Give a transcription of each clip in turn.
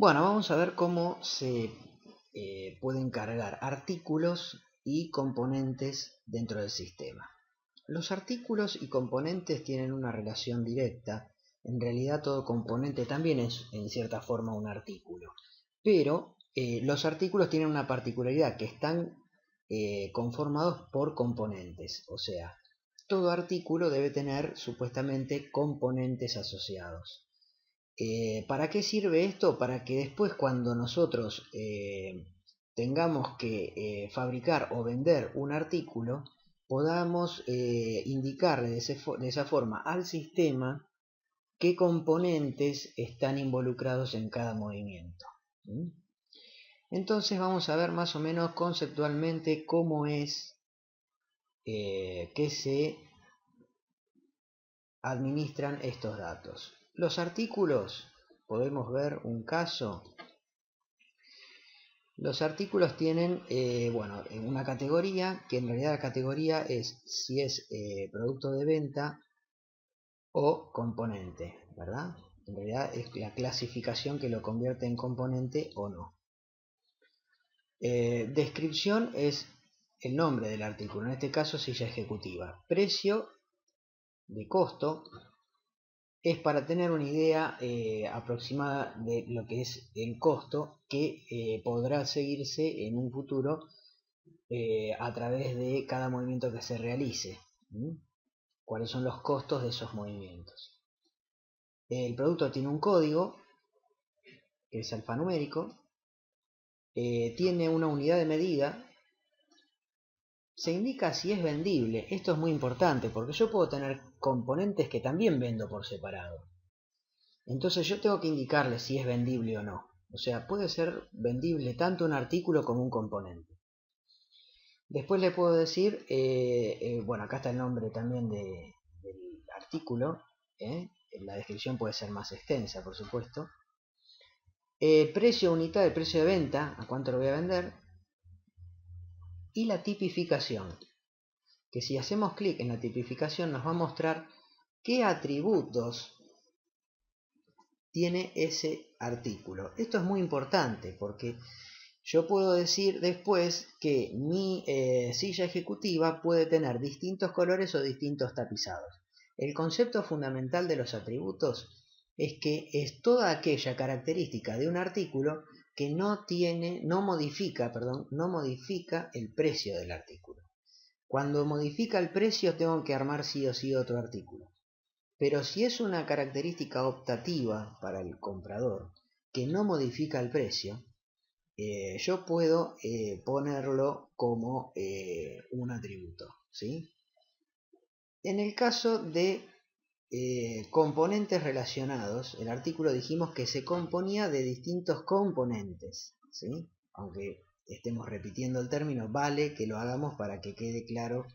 Bueno, vamos a ver cómo se pueden cargar artículos y componentes dentro del sistema. Los artículos y componentes tienen una relación directa. En realidad todo componente también es en cierta forma un artículo. Pero los artículos tienen una particularidad, que están conformados por componentes. O sea, todo artículo debe tener supuestamente componentes asociados. ¿Para qué sirve esto? Para que después cuando nosotros tengamos que fabricar o vender un artículo, podamos indicarle de esa forma al sistema qué componentes están involucrados en cada movimiento. ¿Mm? Entonces vamos a ver más o menos conceptualmente cómo es que se administran estos datos. Los artículos, podemos ver un caso. Los artículos tienen una categoría, que en realidad la categoría es si es producto de venta o componente, ¿verdad? En realidad es la clasificación que lo convierte en componente o no. Descripción es el nombre del artículo, en este caso silla ejecutiva. Precio de costo es para tener una idea aproximada de lo que es el costo que podrá seguirse en un futuro a través de cada movimiento que se realice. ¿Cuáles son los costos de esos movimientos? El producto tiene un código, que es alfanumérico, tiene una unidad de medida, se indica si es vendible. Esto es muy importante porque yo puedo tener componentes que también vendo por separado. Entonces yo tengo que indicarle si es vendible o no. O sea, puede ser vendible tanto un artículo como un componente. Después le puedo decir, bueno, acá está el nombre también del artículo. La descripción puede ser más extensa, por supuesto. Precio unidad, el precio de venta, a cuánto lo voy a vender. Y la tipificación, que si hacemos clic en la tipificación nos va a mostrar qué atributos tiene ese artículo. Esto es muy importante porque yo puedo decir después que mi silla ejecutiva puede tener distintos colores o distintos tapizados. El concepto fundamental de los atributos es que es toda aquella característica de un artículo que no modifica el precio del artículo. Cuando modifica el precio tengo que armar sí o sí otro artículo. Pero si es una característica optativa para el comprador que no modifica el precio, yo puedo ponerlo como un atributo, ¿sí? En el caso de componentes relacionados, el artículo dijimos que se componía de distintos componentes, ¿sí? Aunque estemos repitiendo el término, vale que lo hagamos para que quede claro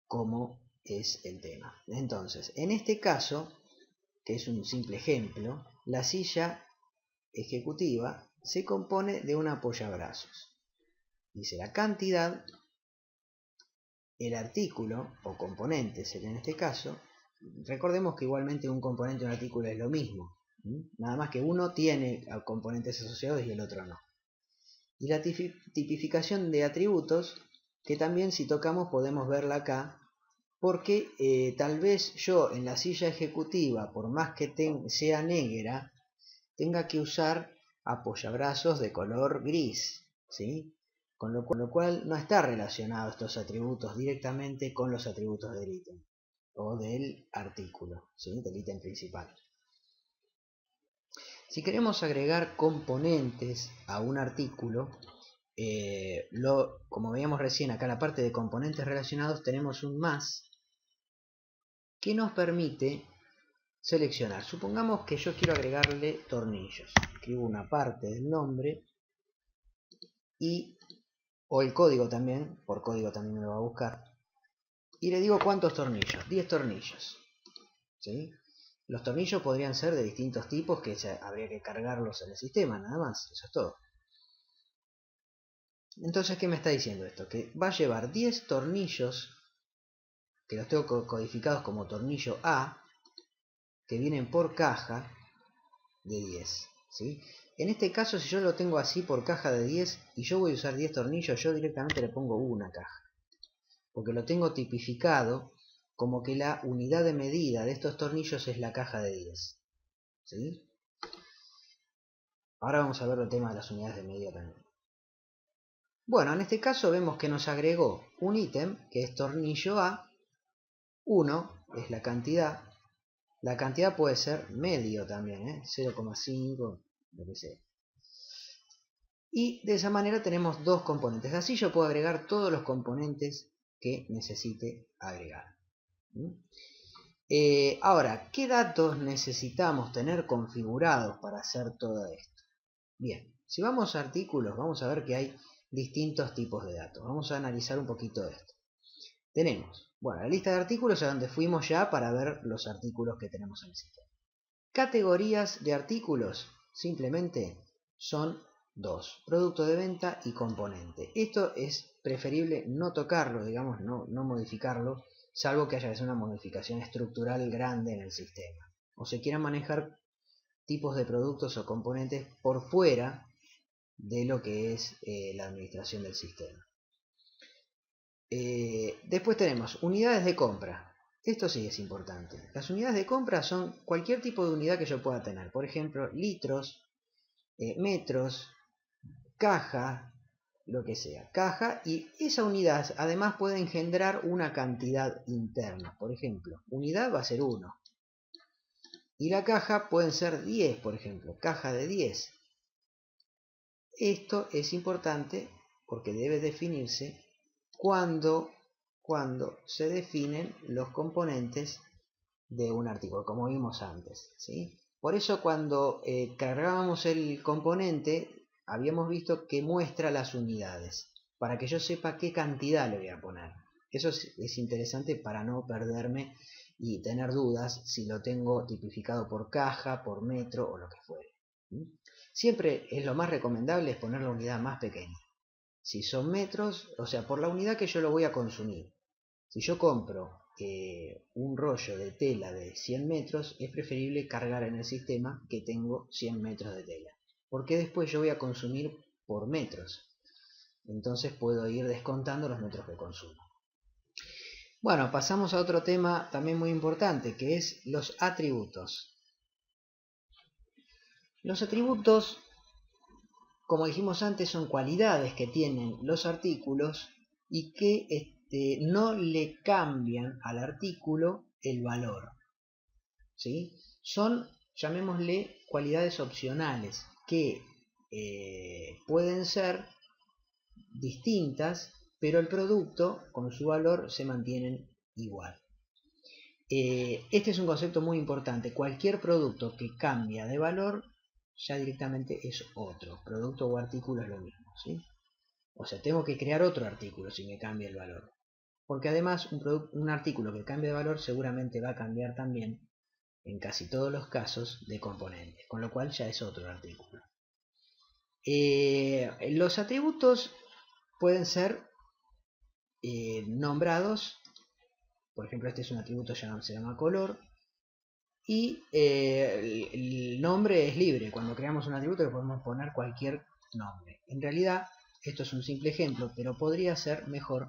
cómo es el tema. Entonces, en este caso, que es un simple ejemplo, la silla ejecutiva se compone de un apoyabrazos. Dice la cantidad, el artículo o componente sería en este caso. Recordemos que igualmente un componente y un artículo es lo mismo, nada más que uno tiene componentes asociados y el otro no. Y la tipificación de atributos, que también si tocamos podemos verla acá, porque tal vez yo en la silla ejecutiva, por más que sea negra, tenga que usar apoyabrazos de color gris, ¿sí? Con lo cual no está relacionado estos atributos directamente con los atributos del ítem o del artículo, ¿sí? Del ítem principal. Si queremos agregar componentes a un artículo, como veíamos recién acá en la parte de componentes relacionados, tenemos un más que nos permite seleccionar. Supongamos que yo quiero agregarle tornillos. Escribo una parte del nombre o el código también, por código también me lo va a buscar. Y le digo cuántos tornillos, 10 tornillos. ¿Sí? Los tornillos podrían ser de distintos tipos que habría que cargarlos en el sistema, nada más, eso es todo. Entonces, ¿qué me está diciendo esto? Que va a llevar 10 tornillos, que los tengo codificados como tornillo A, que vienen por caja de 10. ¿sí? En este caso, si yo lo tengo así por caja de 10 y yo voy a usar 10 tornillos, yo directamente le pongo una caja, porque lo tengo tipificado como que la unidad de medida de estos tornillos es la caja de 10, ¿sí? Ahora vamos a ver el tema de las unidades de medida también. Bueno, en este caso vemos que nos agregó un ítem que es tornillo A, 1 es la cantidad puede ser medio también, 0,5, lo que sea. Y de esa manera tenemos dos componentes, así yo puedo agregar todos los componentes que necesite agregar. Ahora, ¿qué datos necesitamos tener configurados para hacer todo esto? Bien, si vamos a artículos, vamos a ver que hay distintos tipos de datos. Vamos a analizar un poquito de esto. Tenemos, bueno, la lista de artículos a donde fuimos ya para ver los artículos que tenemos en el sistema. Categorías de artículos, simplemente son dos, producto de venta y componente. Esto es preferible no tocarlo, digamos, no modificarlo, salvo que haya una modificación estructural grande en el sistema, o se quieran manejar tipos de productos o componentes por fuera de lo que es la administración del sistema. Después tenemos unidades de compra. Esto sí es importante. Las unidades de compra son cualquier tipo de unidad que yo pueda tener. Por ejemplo, litros, metros, caja, lo que sea. Caja, y esa unidad además puede engendrar una cantidad interna. Por ejemplo, unidad va a ser 1. Y la caja pueden ser 10, por ejemplo. Caja de 10. Esto es importante porque debe definirse cuando se definen los componentes de un artículo, como vimos antes, ¿sí? Por eso cuando cargábamos el componente, habíamos visto que muestra las unidades, para que yo sepa qué cantidad le voy a poner. Eso es interesante para no perderme y tener dudas si lo tengo tipificado por caja, por metro o lo que fuere. Siempre es lo más recomendable es poner la unidad más pequeña. Si son metros, o sea, por la unidad que yo lo voy a consumir. Si yo compro un rollo de tela de 100 metros, es preferible cargar en el sistema que tengo 100 metros de tela. Porque después yo voy a consumir por metros. Entonces puedo ir descontando los metros que consumo. Bueno, pasamos a otro tema también muy importante, que es los atributos. Los atributos, como dijimos antes, son cualidades que tienen los artículos y que no le cambian al artículo el valor, ¿sí? Son, llamémosle, cualidades opcionales que pueden ser distintas, pero el producto con su valor se mantienen igual. Este es un concepto muy importante. Cualquier producto que cambia de valor ya directamente es otro. Producto o artículo es lo mismo, ¿sí? O sea, tengo que crear otro artículo si me cambia el valor. Porque además un artículo que cambie de valor seguramente va a cambiar también, en casi todos los casos, de componentes. Con lo cual ya es otro artículo. Los atributos pueden ser nombrados. Por ejemplo, este es un atributo se llama color. Y el nombre es libre. Cuando creamos un atributo le podemos poner cualquier nombre. En realidad, esto es un simple ejemplo, pero podría ser mejor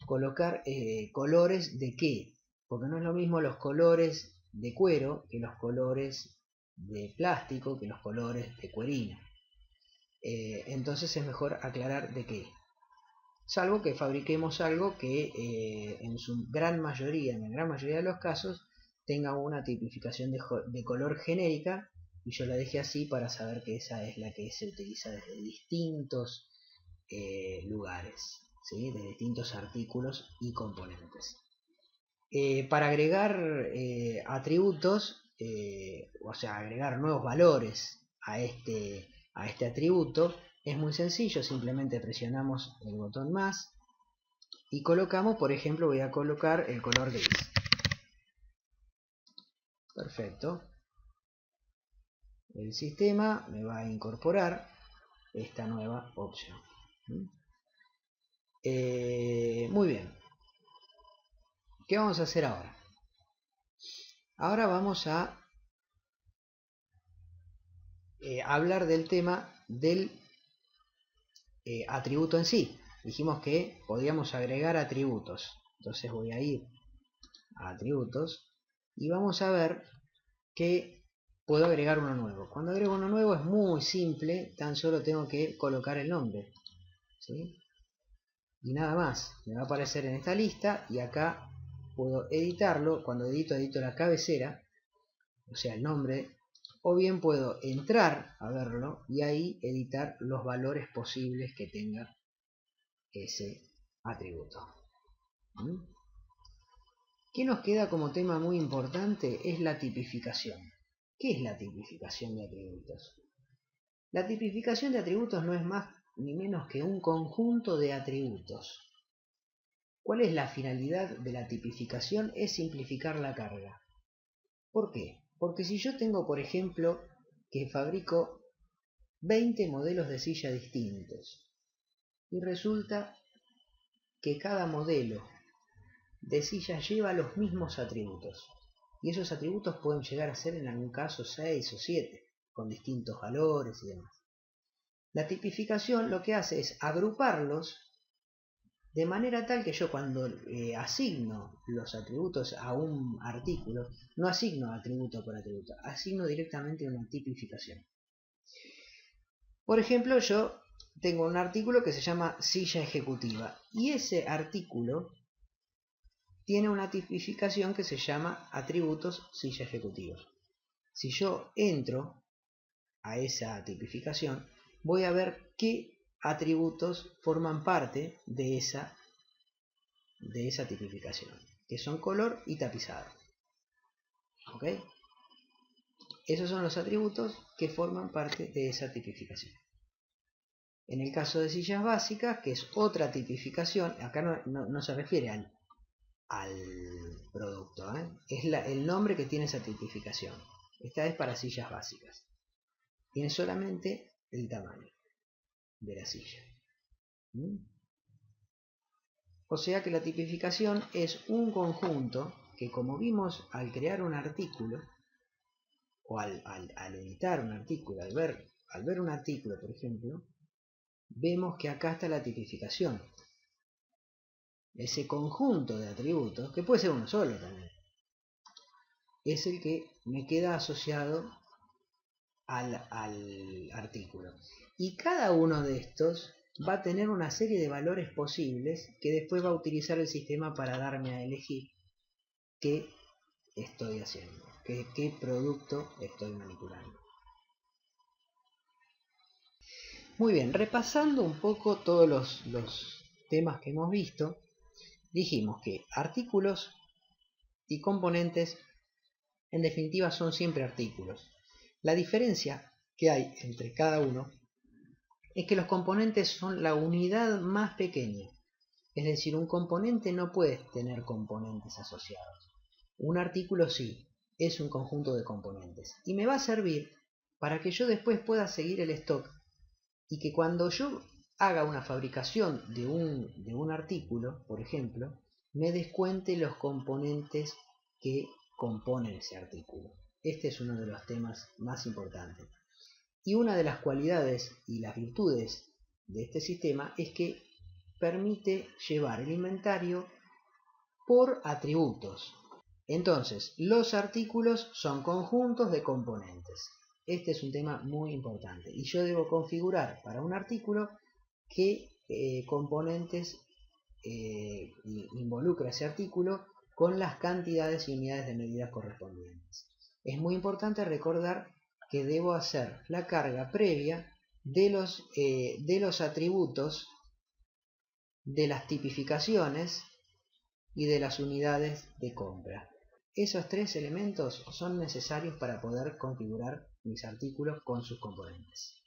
colocar colores de qué. Porque no es lo mismo los colores de cuero que los colores de plástico, que los colores de cuerina. Entonces es mejor aclarar de qué. Salvo que fabriquemos algo que en su gran mayoría, en la gran mayoría de los casos, tenga una tipificación de color genérica y yo la deje así para saber que esa es la que se utiliza desde distintos lugares, ¿sí? De distintos artículos y componentes. Para agregar atributos, o sea, agregar nuevos valores a este atributo, es muy sencillo. Simplemente presionamos el botón más y colocamos, por ejemplo, voy a colocar el color gris. Perfecto. El sistema me va a incorporar esta nueva opción. Muy bien. ¿Qué vamos a hacer ahora? Ahora vamos a hablar del tema del atributo en sí. Dijimos que podíamos agregar atributos. Entonces voy a ir a atributos y vamos a ver que puedo agregar uno nuevo. Cuando agrego uno nuevo es muy simple, tan solo tengo que colocar el nombre, ¿sí? Y nada más, me va a aparecer en esta lista y acá puedo editarlo. Cuando edito la cabecera, o sea el nombre, o bien puedo entrar a verlo y ahí editar los valores posibles que tenga ese atributo. ¿Qué nos queda como tema muy importante? Es la tipificación. ¿Qué es la tipificación de atributos? La tipificación de atributos no es más ni menos que un conjunto de atributos. ¿Cuál es la finalidad de la tipificación? Es simplificar la carga. ¿Por qué? Porque si yo tengo, por ejemplo, que fabrico 20 modelos de silla distintos y resulta que cada modelo de silla lleva los mismos atributos y esos atributos pueden llegar a ser en algún caso 6 o 7 con distintos valores y demás. La tipificación lo que hace es agruparlos de manera tal que yo cuando asigno los atributos a un artículo, no asigno atributo por atributo, asigno directamente una tipificación. Por ejemplo, yo tengo un artículo que se llama silla ejecutiva y ese artículo tiene una tipificación que se llama atributos silla ejecutiva. Si yo entro a esa tipificación, voy a ver qué atributos forman parte de esa tipificación, que son color y tapizado. ¿Ok? Esos son los atributos que forman parte de esa tipificación. En el caso de sillas básicas, que es otra tipificación, acá no se refiere al producto, es el nombre que tiene esa tipificación. Esta es para sillas básicas. Tiene solamente el tamaño de la silla. O sea que la tipificación es un conjunto que, como vimos al crear un artículo, o al editar un artículo, al ver un artículo, por ejemplo, vemos que acá está la tipificación. Ese conjunto de atributos, que puede ser uno solo también, es el que me queda asociado al artículo. Y cada uno de estos va a tener una serie de valores posibles que después va a utilizar el sistema para darme a elegir qué estoy haciendo, qué producto estoy manipulando. Muy bien, repasando un poco todos los temas que hemos visto, dijimos que artículos y componentes en definitiva son siempre artículos. La diferencia que hay entre cada uno es que los componentes son la unidad más pequeña. Es decir, un componente no puede tener componentes asociados. Un artículo sí, es un conjunto de componentes. Y me va a servir para que yo después pueda seguir el stock y que cuando yo haga una fabricación de un artículo, por ejemplo, me descuente los componentes que componen ese artículo. Este es uno de los temas más importantes. Y una de las cualidades y las virtudes de este sistema es que permite llevar el inventario por atributos. Entonces, los artículos son conjuntos de componentes. Este es un tema muy importante. Y yo debo configurar para un artículo qué componentes involucra ese artículo con las cantidades y unidades de medida correspondientes. Es muy importante recordar que debo hacer la carga previa de los atributos, de las tipificaciones y de las unidades de compra. Esos tres elementos son necesarios para poder configurar mis artículos con sus componentes.